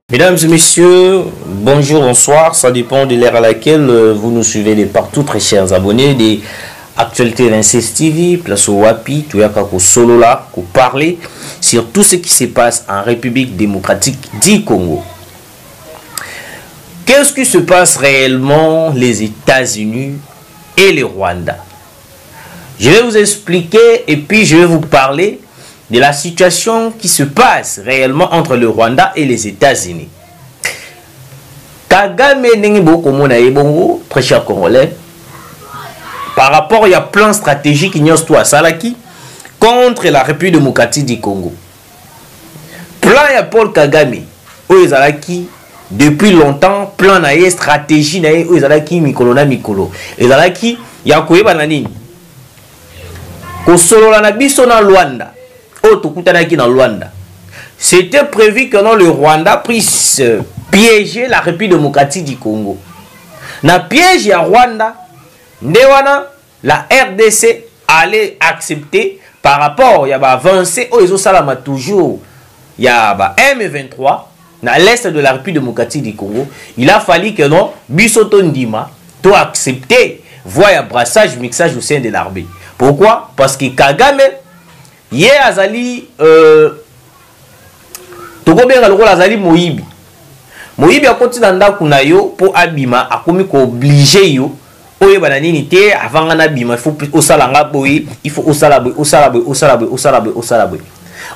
Mesdames et messieurs, bonjour, bonsoir, ça dépend de l'ère à laquelle vous nous suivez de partout, très chers abonnés des Actualités 26 TV, place au Wapi, Touyakako Solo là, pour parler sur tout ce qui se passe en République démocratique du Congo. Qu'est-ce qui se passe réellement les États-Unis et le Rwanda? Je vais vous expliquer et puis je vais vous parler de la situation qui se passe réellement entre le Rwanda et les États-Unis. Kagame Nengibo Komona Ebongo, très cher Congolais, par rapport à plan stratégique Ignos à Salaki contre la République démocratique du Congo. Plan ya Paul Kagame, Oezalaki, depuis longtemps, plan nae, stratégie nae, Oezalaki, Mikolo na Mikolo. Ezalaki, Yakoye Bananini. Kosolo la Nabiso na Luanda. C'était prévu que le Rwanda puisse piéger la République démocratique du Congo. Na piège à Rwanda, la RDC allait accepter par rapport à avancé aux Salama toujours. Il y a M23 dans l'est de la République démocratique du Congo. Il a fallu que non Bisoto Ndima doit accepter voir brassage mixage au sein de l'armée. Pourquoi? Parce que Kagame Ye azali tokobenga lokola azali moyibi. Moyibi akoti na ndako na yo po abima akomi ko obligé yo oye bananini te avant na bima il faut osalanga boye, il faut osalaboy.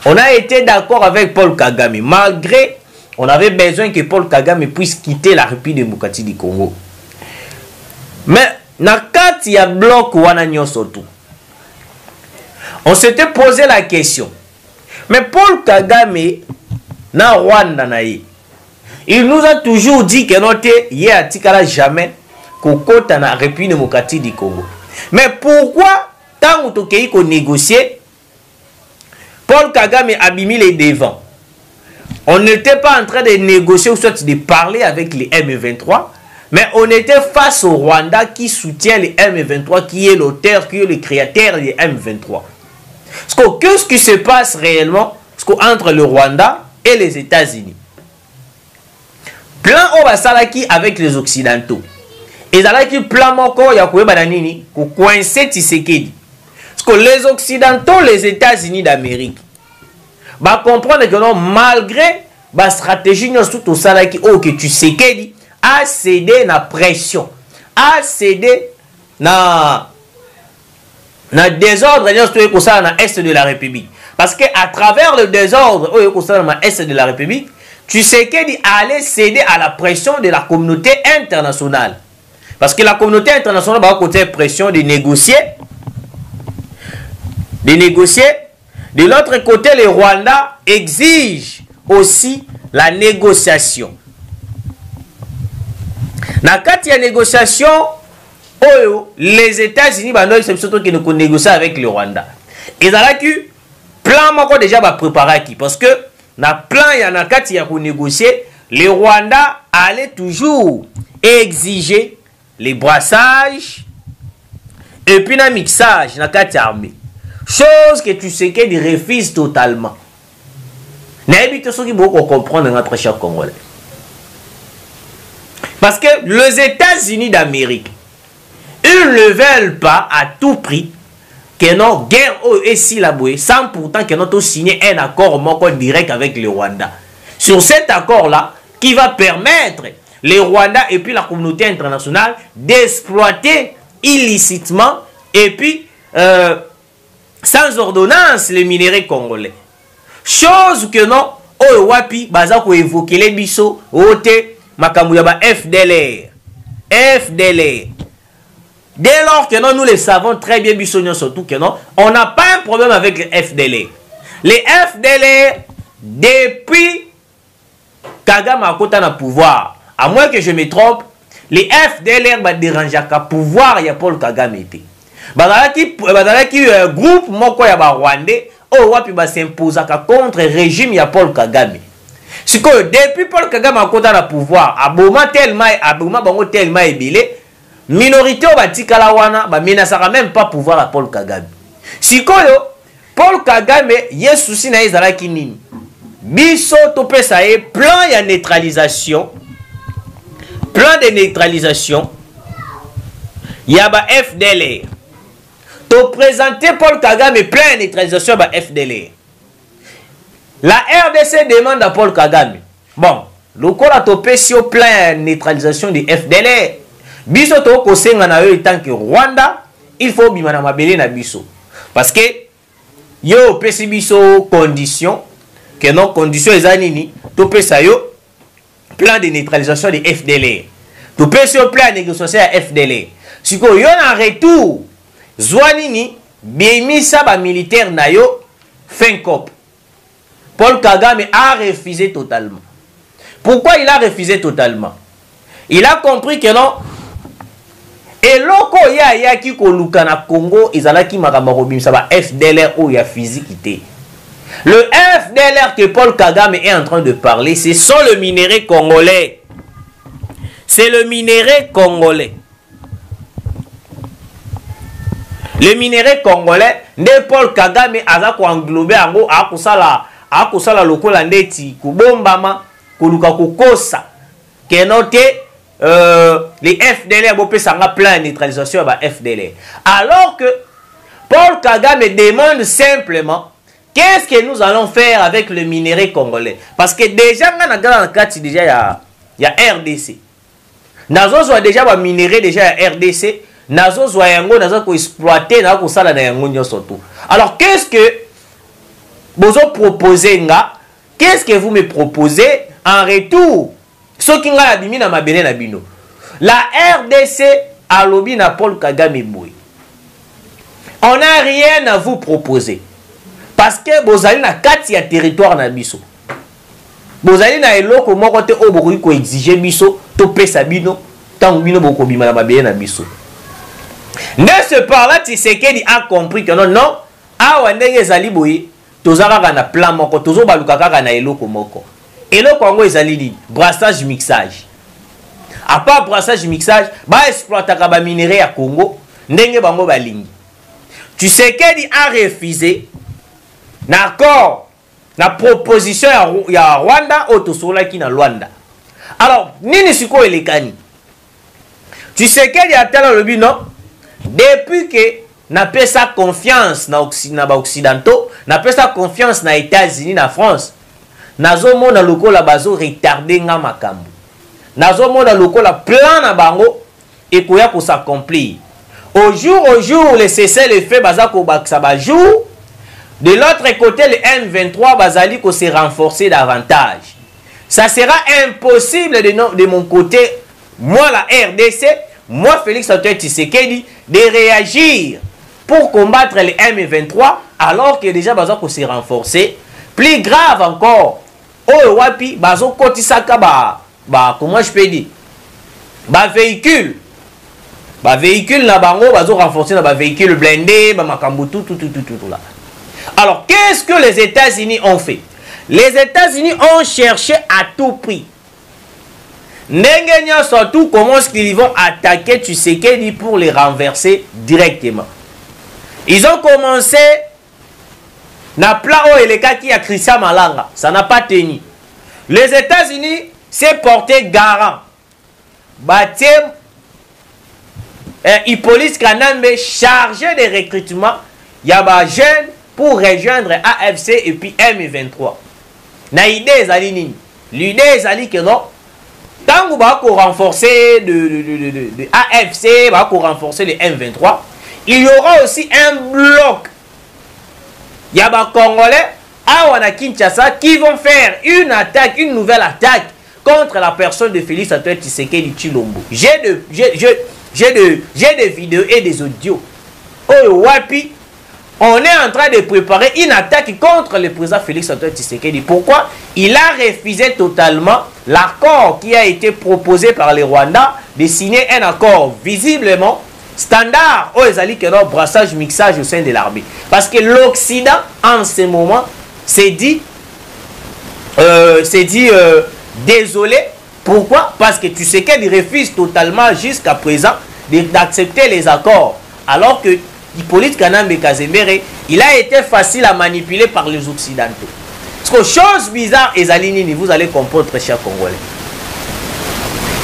On a été d'accord avec Paul Kagame malgré on avait besoin que Paul Kagame puisse quitter la République démocratique du Congo. Mais na kati ya bloc wana nyonso tout. On s'était posé la question. Mais Paul Kagame, na Rwanda naïe, il nous a toujours dit que notre yé atikala jamais kokota na République démocratique du Congo. Mais pourquoi tant que tu qu'on négocier, Paul Kagame a mis les devants. On n'était pas en train de négocier ou soit de parler avec les M23, mais on était face au Rwanda qui soutient les M23, qui est l'auteur, qui est le créateur des M23. Qu'est-ce qui se passe réellement entre le Rwanda et les États-Unis? Plan Obasalaki avec les Occidentaux. Et Zalaki plan moko ya koué bananini ko coincer Tshisekedi. Parce que les Occidentaux, les États-Unis d'Amérique, bah comprendre que non, malgré la stratégie tout Salaki que Tshisekedi a cédé na pression, a cédé na désordre dans l'Est de la République. Parce qu'à travers le désordre dans l'Est de la République, tu sais qu'il allait céder à la pression de la communauté internationale. Parce que la communauté internationale va côté pression de négocier. De l'autre côté, le Rwanda exige aussi la négociation. Dans la négociation, les États-Unis qui nous négocient avec le Rwanda. Et dans la plan moko déjà préparé parce que na plan ya na kati ya négocier, le Rwanda allait toujours exiger les brassages et puis na mixage na kati armée. Chose que tu sais qu'il refuse totalement. N'habite ceux qui beaucoup comprendre notre cher Congolais. Parce que les États-Unis d'Amérique, ils ne veulent pas à tout prix que notre guerre est si labouée sans pourtant que notre signé un accord direct avec le Rwanda. Sur cet accord-là, qui va permettre le Rwanda et puis la communauté internationale d'exploiter illicitement et puis sans ordonnance les minéraux congolais. Chose que non, Wapi, Bazako évoqué les bisso, Ote, Makamuyaba, FDLR. Dès lors que non, nous le savons très bien, Bissonion surtout que non, on n'a pas un problème avec les FDLR. Les FDLR, depuis Kagame a côté na pouvoir, à moins que je me trompe, les FDLR va déranger qu'à pouvoir, il y a Paul Kagame été. Badalaki groupe moko ya ba Rwandais, Wapi va s'imposer contre régime ya Paul Kagame. C'est que depuis Paul Kagame a côté na pouvoir, à Boma tellement ébélé, minorité au batikala wana ba menasaka même pas pouvoir à Paul Kagame. Sikoyo Paul Kagame ye souci na ezalaki nini? biso topesa ye plan ya neutralisation, plan de neutralisation ya ba FDLR. To présenter Paul Kagame plan de neutralisation ba FDLR. La RDC demande à Paul Kagame, bon, lokola topesi au plan de neutralisation de FDLR, biso to kosenga na yo tant que Rwanda, il faut bimana mabele na biso. Parce que yo pesi biso condition que non condition ezanini to pesa yo plan de neutralisation de FDLR. To pesi yo plan de négociation ya FDLR. Siko yo en retour zwanini bimisa ba militaire na yo fin cop. Paul Kagame a refusé totalement. Pourquoi il a refusé totalement? Il a compris que non. Et loko ya ki koluka na Congo ezalaki makambo kobimisa ba FDLR ou ya physique. Le FDLR que Paul Kagame est en train de parler, c'est sans le minerai congolais. C'est le minerai congolais. Le minerai congolais, de Paul Kagame aza ko englober ango akusala lokola ndeti kubombama koluka kokosa kenote les FDLR vont faire un plan de neutralisation à FDLR. Alors que Paul Kagame demande simplement qu'est-ce que nous allons faire avec le minerai congolais. Parce que déjà, il y a RDC. Nazo a déjà un minerai déjà à RDC. Nazo a exploité. Alors qu'est-ce que vous proposez? Qu'est-ce que vous me proposez en retour? Ce qui nga bimi na mabele na bino. La RDC a lobby na Paul Kagame boy. On n'a rien à vous proposer. Parce que bozali na kati ya territoire na biso. Bozali na eloko moko te o bokoki ko exiger biso to pesa bino tant bino boko bima na mabele na biso. Ne ce par là Tshisekedi a compris que non awa ndenge ezali boy tozaka na plan moko tozo baluka kaka na eloko moko. Et le Congo est allé brassage mixage. À part brassage mixage, bah exploiter ba minerai à Congo, ndenge bango balingi. Tu sais qu'il a refusé d'accord la proposition ya Rwanda autosola qui na Rwanda. Alors nini siko elekani. Tu sais qu'il a tel le but non depuis que n'a pas sa confiance na occidentaux, n'a pas sa confiance na États-Unis na France. Nazo mona lokola bazo retarder nga makambo. Nazo mona lokola plan na bango et koya ko s'accomplir. Au jour le cessez-le-feu baza ko baksa ba jour. De l'autre côté le M23 bazali ko se renforcer davantage. Ça sera impossible de mon côté, moi la RDC, moi Félix Antoine Tshisekedi de réagir pour combattre le M23 alors que déjà baza ko se renforcer. Plus grave encore, oh wapi bazo kotisaka comment je peux dire, véhicule na bango bazo renforcer na véhicule blindé makambo tout là. Alors qu'est-ce que les États-Unis ont fait? Les États-Unis ont cherché à tout prix. Ndenge surtout comment est-ce qu'ils vont attaquer Tshisekedi pour les renverser directement. Ils ont commencé na plan où il est qui a Christian Malanga, ça n'a pas tenu. Les États-Unis s'est porté garant. Baptême Hippolyte Kanambe chargé de recrutement. Il y a des jeunes pour rejoindre AFC et puis M23. Na idée ezali nini? L'idée ezali que non. Tant que va renforcer de AFC, va renforcer les M23, il y aura aussi un bloc. Il y a des Congolais à Kinshasa qui vont faire une attaque, une nouvelle attaque contre la personne de Félix Antoine Tshisekedi Tshilombo. J'ai des vidéos et des audios. Oh wapi, on est en train de préparer une attaque contre le président Félix Antoine Tshisekedi. Pourquoi? Il a refusé totalement l'accord qui a été proposé par les Rwandais de signer un accord visiblement standard au ezali que non brassage mixage au sein de l'armée. Parce que l'Occident en ce moment s'est dit désolé. Pourquoi? Parce que tu sais qu'elle refuse totalement jusqu'à présent d'accepter les accords. Alors que Hippolyte Kanambe Kazemere, il a été facile à manipuler par les Occidentaux. Parce que chose bizarre, et vous allez comprendre, très chers Congolais.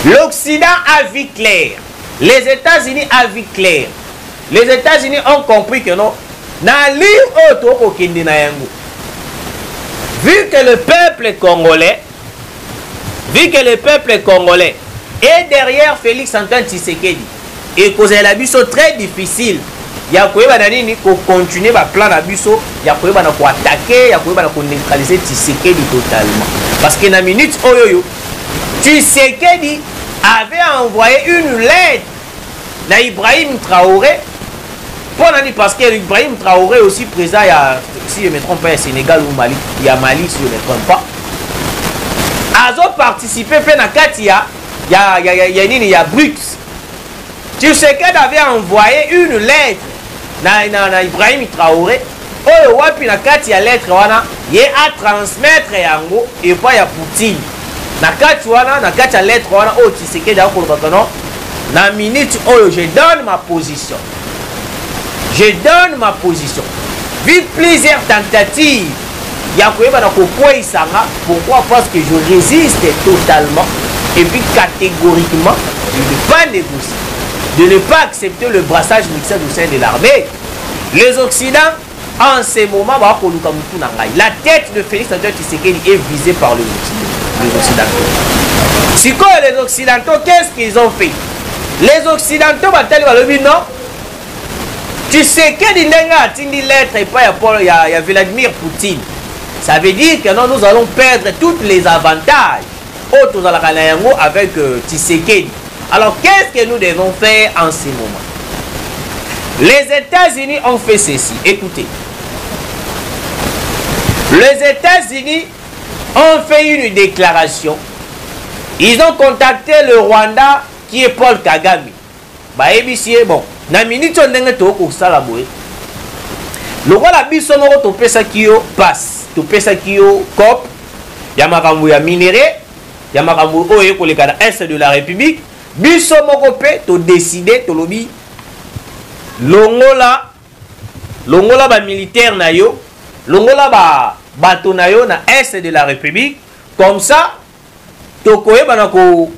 L'Occident a vu clair. Les États-Unis a vu clair. Les États-Unis ont compris que non. Vu que le peuple congolais, est derrière Félix Antoine Tshisekedi, et que c'est la biso très difficile, il y a continuer le plan d'abuso, il y a attaquer, il y a neutraliser Tshisekedi totalement. Parce que dans la minute oyoyo, Tshisekedi avait envoyé une lettre à Ibrahim Traoré. Parce que Ibrahim Traoré aussi présent, il y a, si je ne me trompe pas, il y a Sénégal ou Mali, il y a Mali si je ne me trompe pas. Azo participé, il y a Brux. Tshisekedi avait envoyé une lettre à Ibrahim Traoré. Oh, wapi na kati ya lettre wana, il a transmettre yango et pas ya Poutine. Na kati wana, na kati ya lettre wana, oh Tshisekedi a kolobaka non. Na minute, oh, je donne ma position. Je donne ma position. Vu plusieurs tentatives, il y a pourquoi? Parce que je résiste totalement et puis catégoriquement de ne pas négocier, de ne pas accepter le brassage mixé au sein de l'armée. Les Occidentaux, en ce moment, la tête de Félix Antoine Tshisekedi est visée par les Occidentaux. Si quoi les Occidentaux, qu'est-ce qu'ils ont fait? Les Occidentaux, non? Tu sais que il lettre et pas il y a Vladimir Poutine. Ça veut dire que non, nous allons perdre tous les avantages avec Tshisekedi. Alors qu'est-ce que nous devons faire en ce moment? Les États-Unis ont fait ceci. Écoutez. Les États-Unis ont fait une déclaration. Ils ont contacté le Rwanda qui est Paul Kagame. Bah, bon. Na minute ndenge to ko sala boye lokola biso moko to pesa kiyo passe to pesa kiyo cop ya makambo ya minéré ya makambo oyo koleka na est de la République biso moko pe to décider to lobi longola ba militaire na yo longola ba bato na yo na est de la République comme ça to koyeba na ko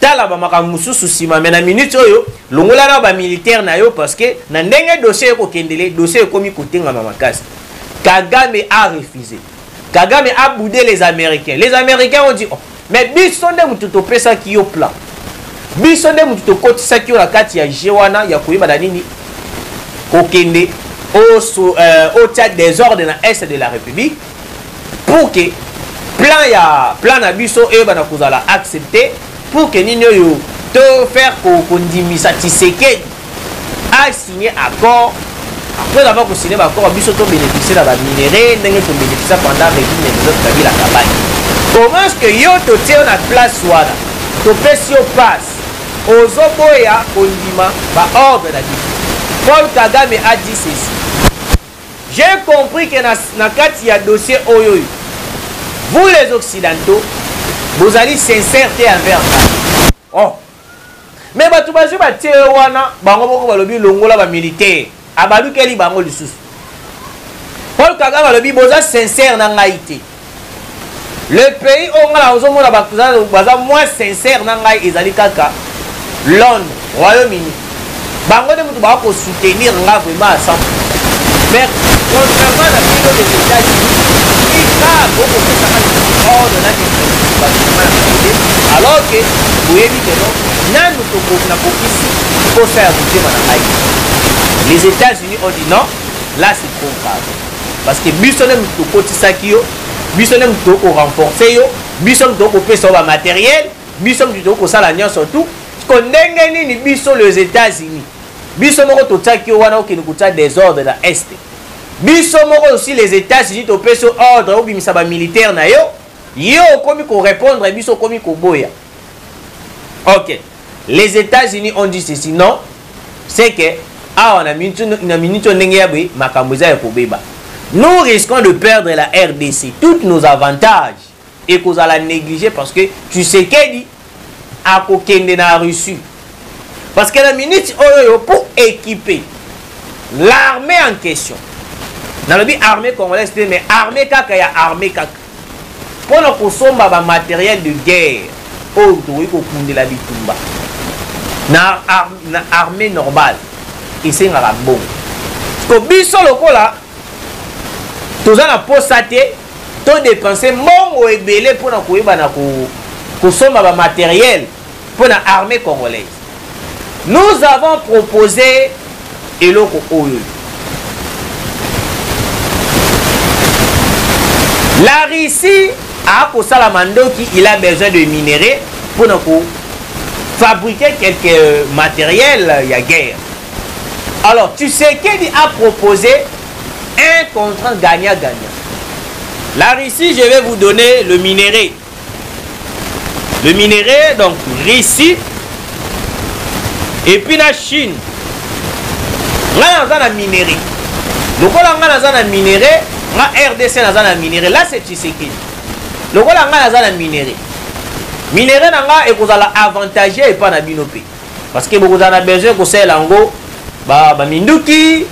tala ba makambo mususu sima mais na minute oyo longola na ba militaire na yo parce que na ndenge dossier ko kendele dossier komi kotenga makasi. Kagame a refusé. Kagame a boudé les Américains. Les Américains ont dit oh, mais biso nde mutu to pesa ki yo plan. Biso nde mutu to kotisa ki yo la kati ya jewana ya koyeba na nini ko kende au tchad des ordres na est de la République pour que plan na biso e bana kozala accepter pour que nous faire Kondimisa Tshisekedi a signé accord. Après avoir signé l'accord, nous avons bénéficié de la minérée, nous avons bénéficié pendant le régime de la campagne. Comment est-ce que vous avez la place tu passe aux Oboya Kondima par ordre de la vie? Paul Kagame a dit ceci. J'ai compris que dans il y a dossier Oyo. Vous les Occidentaux, vous allez sincérité envers ça. Oh. Mais tu vas jouer à wana bango boko balobi longola ba militaire. Abadu keli bango lisusu. Paul Kagame balobi boza sincère na ngaité. Le pays on a ozomona baza moins sincère na ngai ezali kaka Londres, Royaume-Uni. Bango de mutu ba ko soutenir nga vraiment à 100%. Mais contrairement à la ville des États-Unis, il y a beaucoup de ordre na alors que vous avez dit que non, les États-Unis ont dit non, là c'est trop grave. Parce que Bissonem Tokoti Bissonem Toko renforcer, Bissonem Toko fait son matériel, Bissonem Toko Salagnan surtout, parce que Bisson les États-Unis, Bissonem Tokoti wana qui nous coûte des ordres dans l'Est. Bissonem aussi les États-Unis to fait son ordre ou bimisaba militaire na yo. Yo komi ko répondre et biso komi ko boya. Ok. Les États-Unis ont dit ceci. Non. C'est que on a minute ndenge ya be makambo za ko beba. Nous risquons de perdre la RDC, tous nos avantages et qu'on la négliger parce que tu sais qu'elle dit à kokende na Russie. Parce que la minute oyo pour équiper l'armée en question. nalobi armée congolaise te mais armée kaka ya armée kaka mpona kosomba bamateriel de guerre oyo tokoki kokundela bitumba na armée normale esengaka mbongo ko biso lokola toza na posa te todepense mbongo ebele mpona koyebana kosomba bamateriel mpona armée congolaise. Nous avons proposé eloko oyo. La Russie a kosala mandoki, il a besoin de minerais pour fabriquer quelques matériels, il y a guerre. Alors, tu sais qu'il a proposé un contrat gagnant-gagnant. La Russie, je vais vous donner le minerai. Le minerai, donc Russie, et puis la Chine. Là, on a un minerai. Donc, on a un minerai. La RDC a un minerai. Là, c'est Tshisekedi. Donc, on a un minerai. Minerai, on a avantagé et pas na binopé. Parce que vous avez besoin que c'est l'ango, minduki,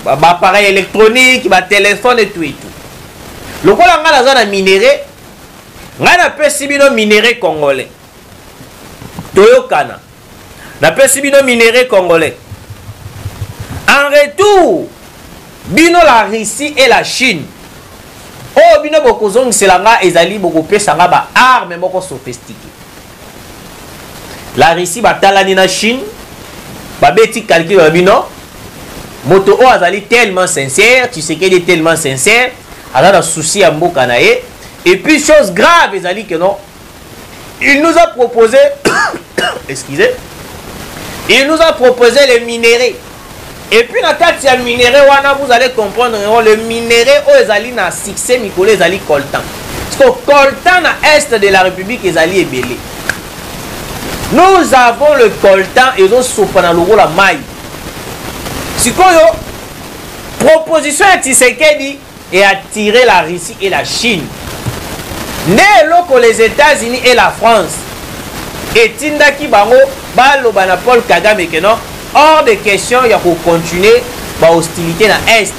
appareil électronique, téléphone et tout et tout. Donc, on a un minerai. On a un minerai congolais. Toyokana. On a un minerai congolais. En retour, bino la Russie et la Chine. Oh, bino boko zong selanga ezali boko pesanga ba arme moko sophistiqué. La Russie batalani na Chine, ba beti calcul bino. Moto o azali tellement sincère, tu sais qu'il est tellement sincère, alors un souci à mboka na ye. Et puis chose grave ezali que non. Il nous a proposé excusez. Il nous a proposé les minéraux. Et puis, dans le cas de minerai, vous allez comprendre le minerai où na succès, Mikolo, ils allaient coltan. Parce que coltan à l'est de la République, ils allaient ébélé. Nous avons le coltan et nous avons la maille. Si proposition de Tshisekedi est attirer la Russie et la Chine. Né que les États-Unis et la France. Et Tindaki Bango, Balo Banapol Kagame Keno. Hors de question, il y a pour continuer la hostilité dans l'Est.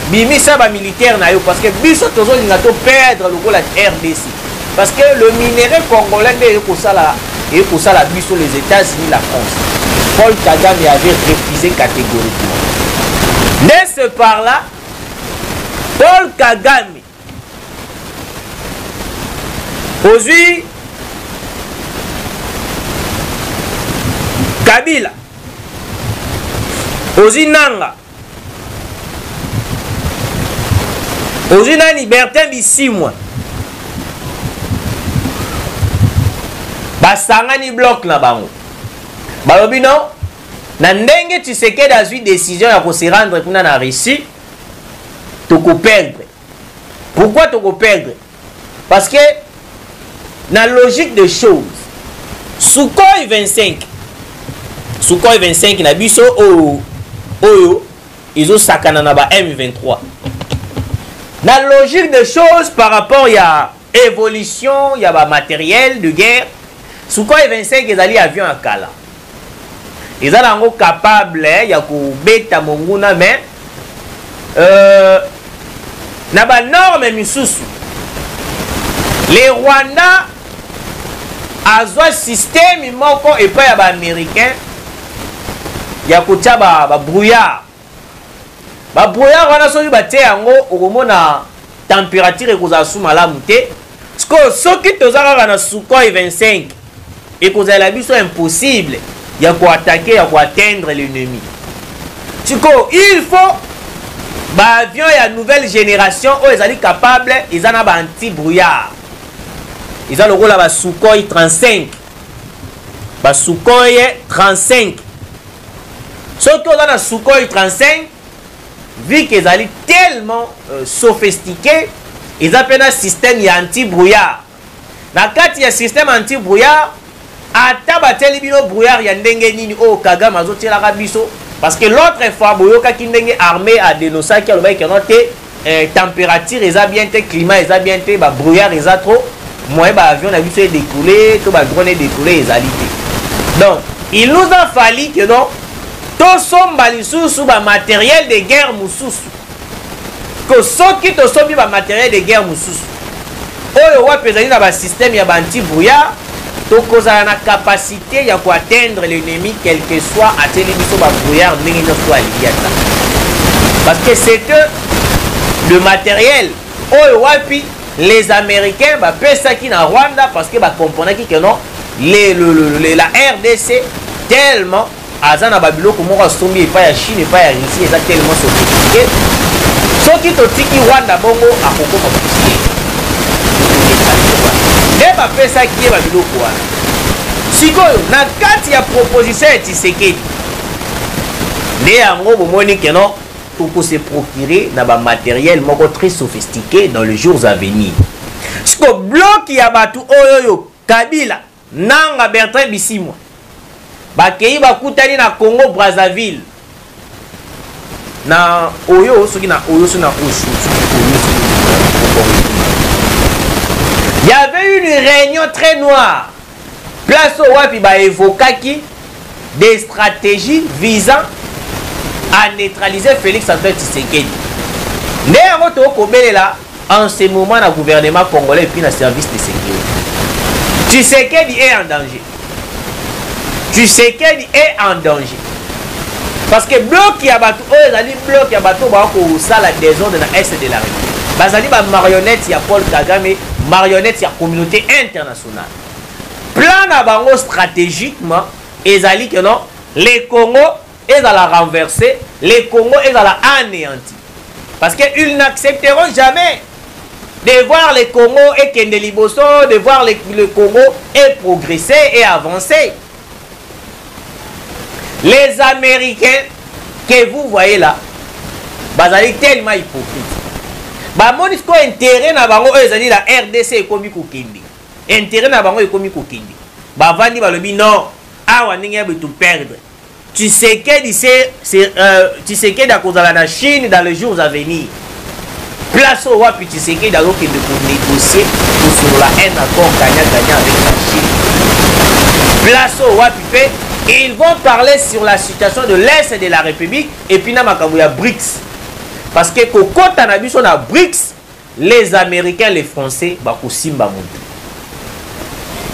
Bimi ça va militaire na yo parce que biso tozo lingato perdre le la RDC. Parce que le minerai congolais est pour ça la biso les États-Unis, la France. Paul Kagame avait refusé catégoriquement. De ce par là, Paul Kagame aujourd'hui Kabila Ozinanga Ozina liberté bi 6 mois basangani bloc na bango balobi non na ndenge Tshisekedi azwi décision ya ko se rendre kuna na Russie toko perdre. Pourquoi toko perdre? Parce que na logique de choses Sukhoi 25 na biso oyo izo sakana na ba M23. La logique des choses par rapport à évolution, il y a ba matériel de guerre. Sukhoi 25 ezali avion à kala. Ezala ngo capable ya ko beta monguna mais na ba norme misusu. Les Rwanda azwa système moko et pas ya ba américain. Ya kotia ba brouillard. Ba brouillard wana soki batie yango okomona température ekozala sous malamu te. Soki tozaka na Sukhoi 25 ekozala biso impossible ya ko attaquer ya ko atteindre l'ennemi. Il faut ba avion ya nouvelle génération o ezali capable ezana ba anti brouillard. Ezala lokola ba Sukhoi 35. Ba Sukhoi 35. Ce qu'on a dans Sukhoi 35, vu qu'ils sont tellement sophistiqués, ils appellent un système anti-brouillard. Dans le cas, il y a un système anti-brouillard, à tabatel bino brouillard, il y a ndenge nini o Kagame azote la rabiso. Parce que l'autre fois, boyoka ki ndenge armée a dénoncé qu'il y a une température, ils ont bien été climat, ils ont bien été brouillard, ils ont trop. Moi, avion a vu se découler, tout drone découlé, ils ont. Donc, il nous a fallu que non. Tout somba lisusu ba matériel de guerre mususu que soki to sobi ba matériel de guerre mususu oyo wa pezali na ba système ya ba anti-brouillard to kozala na capacité ya ko atteindre l'ennemi quel que soit ateli biso ba brouillard ndenge nyonso aliyata parce que c'est que le matériel oyo wapi les Américains ba pesaki na Rwanda parce que ba comprenaki que non la RDC tellement azana babiloko moko sombi et pas ya Chine et pas ya Russie eza tellement sophistiqué soki totiki Rwanda bongo akokoma kusiye nde bapesaki ye babiloko wana sikoyo na kati ya proposition ya Tshisekedi nde yango bomoni ke non tokose procurer na bamatériel moko très sophistiqué dans les jours à venir siko bloc ya batu oyoyo Kabila nanga Bertrand Bisimwa bakei bakutani na Congo Brazzaville na oyo soki na oyo so na oshu il y avait une réunion très noire place au wapi ba évokaki des stratégies visant à neutraliser Félix Antoine Tshisekedi ne yango to kobelela en ce moment na gouvernement congolais et puis na service de sécurité Tshisekedi est en danger. Tshisekedi est en danger. Parce que bloc ya bato ezali bloc ya bato ba ko sala désordre na est de la République. Bazali ba marionnette ya Paul Kagame, marionnette ya communauté internationale. Plan na bango stratégiquement ezali que non, les Congo ezala renverser, les Congo ezala anéanti. Parce que ils n'accepteront jamais de voir les Congo et Kende Liboso, de voir le Congo et progresser et avancer. Les Américains que vous voyez là, bazali tellement hypocrite. Ba monisco intérêt na bango ezali la RDC ekomi ko kende. Intérêt na bango ekomi ko kende. Ba vandi ba lobi non, awa ninga betu perdre. Tu sais que akozala na Chine dans les jours à venir. Place au wapi Tshisekedi alors qu'il faut négocier sur la haine accord gagnant-gagnant avec la Chine. Place au wapi et ils vont parler sur la situation de l'Est de la République et puis na makambo ya BRICS. Parce que kokota na biso na BRICS, les Américains, les Français bakosimba monte.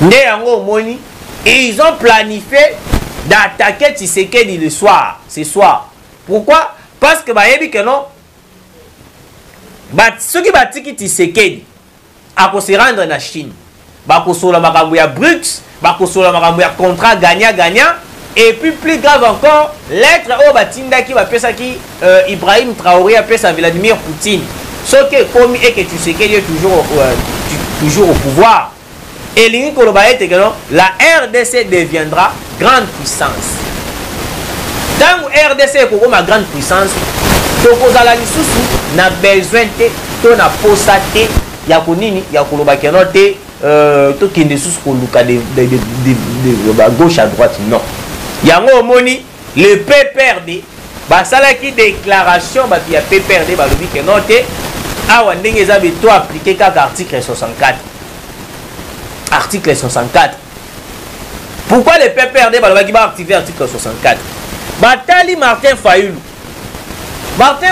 Nde yango moni et ils ont planifié d'attaquer Tshisekedi le soir, ce soir. Pourquoi? Parce que bayebi que non ceux qui batiki Tshisekedi ako se rendre na Chine bako sola makambo ya BRICS bako sola makambo ya contrat gagnant et puis plus grave encore lettre au batindaki ba pesaki Ibrahim Traoré a pesa Vladimir Poutine ce que comme et que Tshisekedi est toujours au pouvoir et l'ingi koloba ete que non la RDC deviendra grande puissance dans RDC ko ma grande puissance tokozala lisusu na besoin te to na posa te ya konini ya koloba keno te to kende susu koluka de gauche à droite non yango omoni le PPRD basalaki déclaration ba ya PPRD ba lobi keno te awa ndenge eza beto appliquer kaka article 64 article 64 pourquoi le PPRD ba lobi ba activer article 64 batali Martin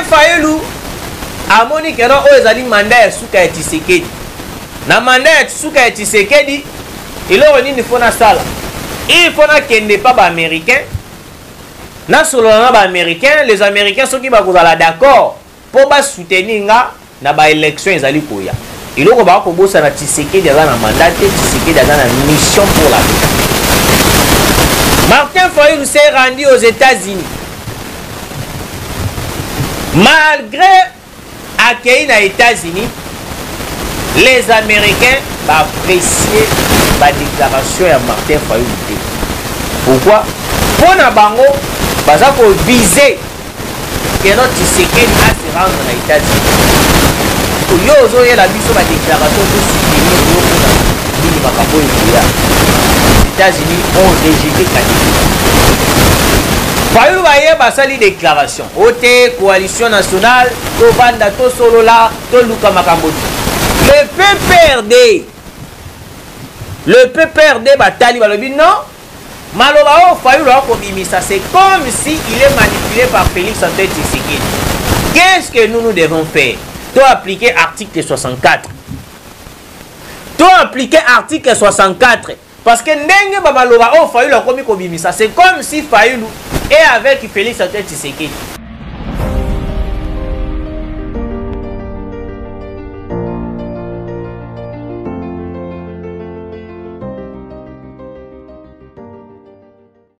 Fayulu amoni keno o ezali mandat ya suka ya Tshisekedi na mandat ya suka ya Tshisekedi iloro nini fona sala il faut na kende pa ba américain na solo na ba américain les américains soki ba kozala d'accord po ba soutenir nga na ba élection ezali koya iloko ba ko bosa na Tshisekedi aza na mandat te Tshisekedi aza na mission pour la vie. Martin Fayulu s'est rendu aux États-Unis. Malgré accueilli aux États-Unis, les Américains apprécié la déclaration de Martin Fayulu. Pourquoi? Pour na bango, baza ko viser que notre Tshisekedi a se rendre aux États-Unis. Yo ozo la biso ba déclaration pour soutenir les États-Unis ont rejeté catégoriquement. Fayulu baye basali déclaration. Ote coalition nationale, to banda to solola, to luka makambo. Le PPRD batali balobi non. Maloba o Fayulu a kobimisa, c'est comme si il est manipulé par Félix Antoine Tshisekedi. Qu'est-ce que nous devons faire? to appliquer article 64. To appliquer article 64 parce que ndenge babaloba o Fayulu akomi kobimisa, c'est comme si Fayulu est avec Félix Antoine Tshisekedi.